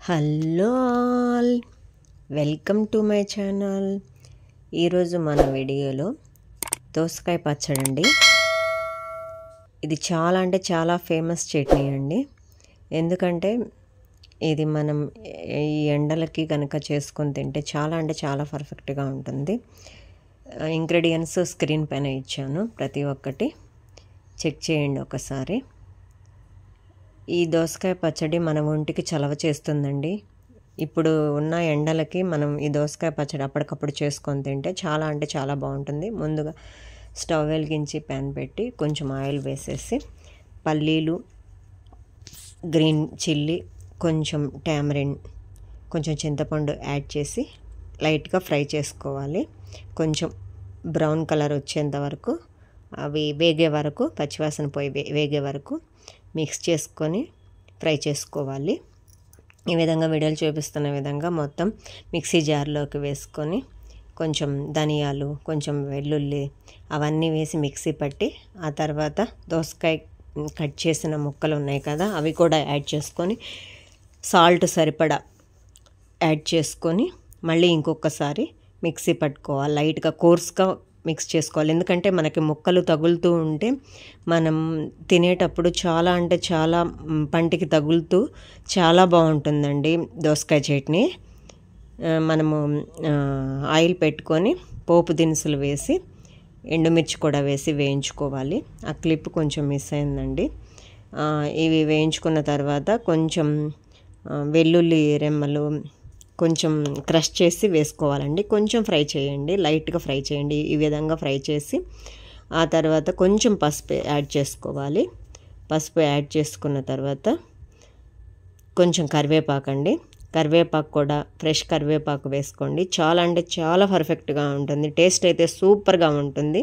Hello all, welcome to my channel. ఈరోజు మన వీడియోలో దోసకాయ పచ్చడి అండి. ఇది చాలా అంటే చాలా ఫేమస్ చట్నీ అండి. ఎందుకంటే ఇది మనం ఈ ఎండలకి కనుక చేసుకొని తింటే చాలా అంటే చాలా పర్ఫెక్ట్గా ఉంటుంది. ఇంగ్రీడియంట్స్ స్క్రీన్ పైన ఇచ్చాను, ప్రతి ఒక్కటి చెక్ చేయండి ఒకసారి. ఈ దోసకాయ పచ్చడి మన ఒంటికి చలవ చేస్తుందండి. ఇప్పుడు ఉన్న ఎండలకి మనం ఈ దోసకాయ పచ్చడి అప్పటికప్పుడు చేసుకొని తింటే చాలా అంటే చాలా బాగుంటుంది. ముందుగా స్టవ్ వెలిగించి ప్యాన్ పెట్టి కొంచెం ఆయిల్ వేసేసి పల్లీలు, గ్రీన్ చిల్లీ, కొంచెం టామరిన్, కొంచెం చింతపండు యాడ్ చేసి లైట్గా ఫ్రై చేసుకోవాలి. కొంచెం బ్రౌన్ కలర్ వచ్చేంత వరకు, అవి వేగే వరకు, పచ్చివాసన పోయి వేగే వరకు మిక్స్ చేసుకొని ఫ్రై చేసుకోవాలి. ఈ విధంగా వీడియోలు చూపిస్తున్న విధంగా మొత్తం మిక్సీ జార్లోకి వేసుకొని కొంచెం ధనియాలు, కొంచెం వెల్లుల్లి అవన్నీ వేసి మిక్సీ పట్టి, ఆ తర్వాత దోసకాయ కట్ చేసిన ముక్కలు ఉన్నాయి కదా అవి కూడా యాడ్ చేసుకొని సాల్ట్ సరిపడా యాడ్ చేసుకొని మళ్ళీ ఇంకొకసారి మిక్సీ పట్టుకోవాలి. లైట్గా కోర్స్గా మిక్స్ చేసుకోవాలి. ఎందుకంటే మనకి ముక్కలు తగులుతూ ఉంటే మనం తినేటప్పుడు చాలా అంటే చాలా పంటికి తగులుతూ చాలా బాగుంటుందండి దోసకాయ చట్నీ. మనము ఆయిల్ పెట్టుకొని పోపు దినుసులు వేసి ఎండుమిర్చి కూడా వేసి వేయించుకోవాలి. ఆ క్లిప్ కొంచెం మిస్ అయిందండి. ఇవి వేయించుకున్న తర్వాత కొంచెం వెల్లుల్లి రెమ్మలు కొంచెం క్రష్ చేసి వేసుకోవాలండి. కొంచెం ఫ్రై చేయండి, లైట్గా ఫ్రై చేయండి. ఈ విధంగా ఫ్రై చేసి ఆ తర్వాత కొంచెం పసుపు యాడ్ చేసుకోవాలి. పసుపు యాడ్ చేసుకున్న తర్వాత కొంచెం కరివేపాకు అండి. కరివేపాకు కూడా ఫ్రెష్ కరివేపాకు వేసుకోండి. చాలా అంటే చాలా పర్ఫెక్ట్గా ఉంటుంది. టేస్ట్ అయితే సూపర్గా ఉంటుంది.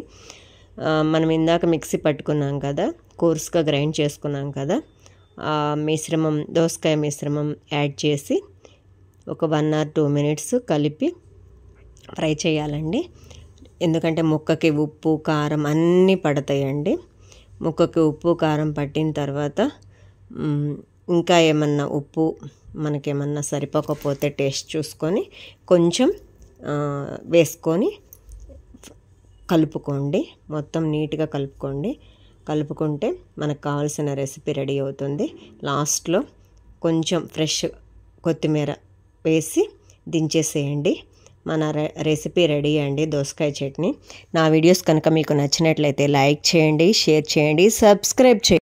మనం ఇందాక మిక్సీ పట్టుకున్నాం కదా, కోర్స్గా గ్రైండ్ చేసుకున్నాం కదా, ఆ మిశ్రమం, దోసకాయ మిశ్రమం యాడ్ చేసి ఒక 1 or 2 minutes కలిపి ఫ్రై చేయాలండి. ఎందుకంటే ముక్కకి ఉప్పు కారం అన్నీ పడతాయండి. ముక్కకి ఉప్పు కారం పట్టిన తర్వాత ఇంకా ఏమన్నా ఉప్పు మనకేమన్నా సరిపోకపోతే టేస్ట్ చూసుకొని కొంచెం వేసుకొని కలుపుకోండి. మొత్తం నీట్గా కలుపుకుంటే మనకు కావాల్సిన రెసిపీ రెడీ అవుతుంది. లాస్ట్లో కొంచెం ఫ్రెష్ కొత్తిమీర వేసి దించేసేయండి. మన రెసిపీ రెడీ అండి, దోసకాయ చట్నీ. నా వీడియోస్ కనుక మీకు నచ్చినట్లయితే లైక్ చేయండి, షేర్ చేయండి, సబ్స్క్రైబ్ చేయండి.